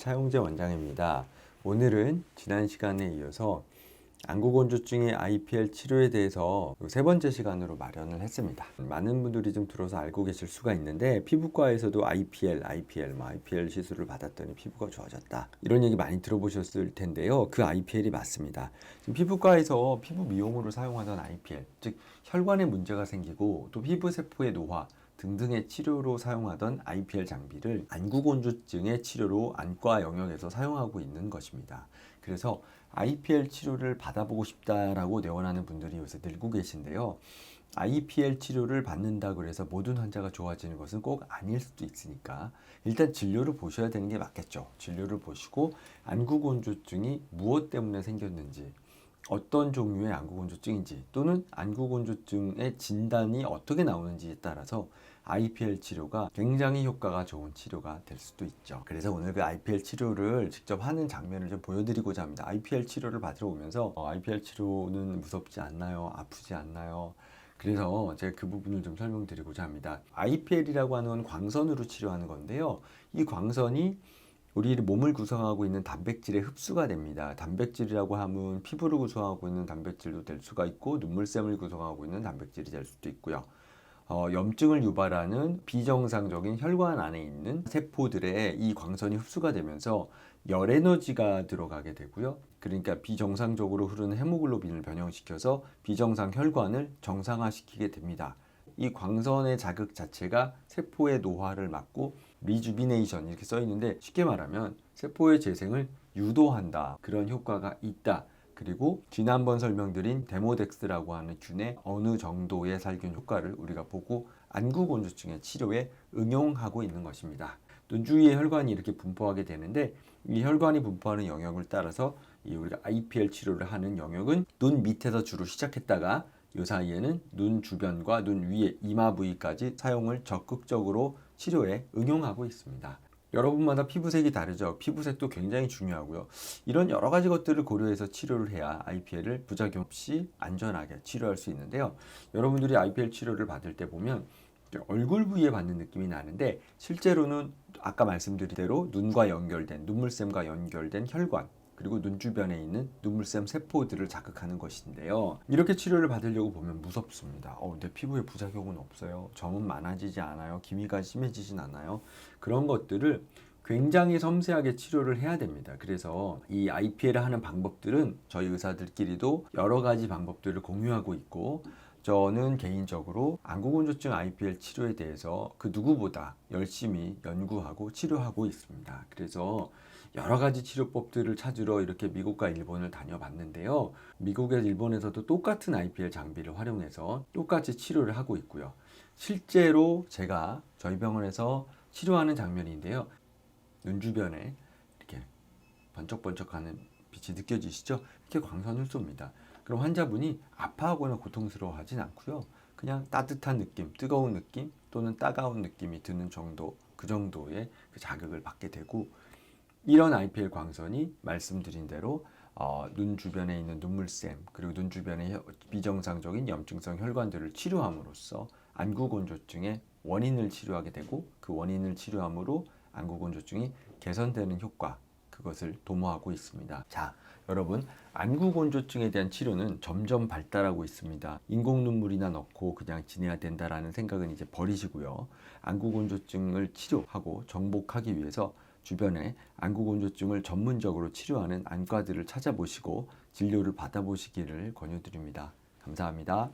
차용재 원장입니다. 오늘은 지난 시간에 이어서 안구건조증의 IPL 치료에 대해서 세 번째 시간으로 마련을 했습니다. 많은 분들이 좀 들어서 알고 계실 수가 있는데 피부과에서도 IPL 시술을 받았더니 피부가 좋아졌다. 이런 얘기 많이 들어보셨을 텐데요. 그 IPL이 맞습니다. 지금 피부과에서 피부 미용으로 사용하던 IPL, 즉 혈관에 문제가 생기고 또 피부 세포의 노화 등등의 치료로 사용하던 IPL 장비를 안구건조증의 치료로 안과 영역에서 사용하고 있는 것입니다. 그래서 IPL 치료를 받아보고 싶다라고 내원하는 분들이 요새 늘고 계신데요. IPL 치료를 받는다고 해서 모든 환자가 좋아지는 것은 꼭 아닐 수도 있으니까 일단 진료를 보셔야 되는 게 맞겠죠. 진료를 보시고 안구건조증이 무엇 때문에 생겼는지, 어떤 종류의 안구건조증인지 또는 안구건조증의 진단이 어떻게 나오는지에 따라서 IPL 치료가 굉장히 효과가 좋은 치료가 될 수도 있죠. 그래서 오늘 그 IPL 치료를 직접 하는 장면을 좀 보여드리고자 합니다. IPL 치료를 받으러 오면서 IPL 치료는 무섭지 않나요? 아프지 않나요? 그래서 제가 그 부분을 좀 설명드리고자 합니다. IPL이라고 하는 건 광선으로 치료하는 건데요. 이 광선이 우리 몸을 구성하고 있는 단백질에 흡수가 됩니다. 단백질이라고 하면 피부를 구성하고 있는 단백질도 될 수가 있고 눈물샘을 구성하고 있는 단백질이 될 수도 있고요. 염증을 유발하는 비정상적인 혈관 안에 있는 세포들의 이 광선이 흡수가 되면서 열 에너지가 들어가게 되고요. 그러니까 비정상적으로 흐르는 헤모글로빈을 변형시켜서 비정상 혈관을 정상화시키게 됩니다. 이 광선의 자극 자체가 세포의 노화를 막고 리주비네이션 이렇게 써 있는데 쉽게 말하면 세포의 재생을 유도한다. 그런 효과가 있다. 그리고 지난번 설명드린 데모덱스라고 하는 균의 어느 정도의 살균 효과를 우리가 보고 안구건조증의 치료에 응용하고 있는 것입니다. 눈 주위에 혈관이 이렇게 분포하게 되는데 이 혈관이 분포하는 영역을 따라서 이 우리가 IPL 치료를 하는 영역은 눈 밑에서 주로 시작했다가 이 사이에는 눈 주변과 눈 위에 이마 부위까지 사용을 적극적으로 치료에 응용하고 있습니다. 여러분마다 피부색이 다르죠. 피부색도 굉장히 중요하고요. 이런 여러 가지 것들을 고려해서 치료를 해야 IPL을 부작용 없이 안전하게 치료할 수 있는데요. 여러분들이 IPL 치료를 받을 때 보면 얼굴 부위에 받는 느낌이 나는데 실제로는 아까 말씀드린 대로 눈과 연결된 눈물샘과 연결된 혈관 그리고 눈 주변에 있는 눈물샘 세포들을 자극하는 것인데요. 이렇게 치료를 받으려고 보면 무섭습니다. 내 피부에 부작용은 없어요. 점은 많아지지 않아요. 기미가 심해지진 않아요. 그런 것들을 굉장히 섬세하게 치료를 해야 됩니다. 그래서 이 IPL을 하는 방법들은 저희 의사들끼리도 여러 가지 방법들을 공유하고 있고 저는 개인적으로 안구건조증 IPL 치료에 대해서 그 누구보다 열심히 연구하고 치료하고 있습니다. 그래서 여러 가지 치료법들을 찾으러 이렇게 미국과 일본을 다녀봤는데요. 미국에 일본에서도 똑같은 IPL 장비를 활용해서 똑같이 치료를 하고 있고요. 실제로 제가 저희 병원에서 치료하는 장면인데요. 눈 주변에 이렇게 번쩍번쩍하는 빛이 느껴지시죠? 이렇게 광선을 쏩니다. 그럼 환자분이 아파하거나 고통스러워하진 않고요. 그냥 따뜻한 느낌, 뜨거운 느낌 또는 따가운 느낌이 드는 정도, 그 정도의 그 자극을 받게 되고 이런 IPL 광선이 말씀드린 대로 눈 주변에 있는 눈물샘 그리고 눈 주변의 비정상적인 염증성 혈관들을 치료함으로써 안구건조증의 원인을 치료하게 되고 그 원인을 치료함으로 안구건조증이 개선되는 효과 그것을 도모하고 있습니다. 자, 여러분 안구건조증에 대한 치료는 점점 발달하고 있습니다. 인공 눈물이나 넣고 그냥 지내야 된다라는 생각은 이제 버리시고요. 안구건조증을 치료하고 정복하기 위해서 주변에 안구건조증을 전문적으로 치료하는 안과들을 찾아보시고 진료를 받아보시기를 권유드립니다. 감사합니다.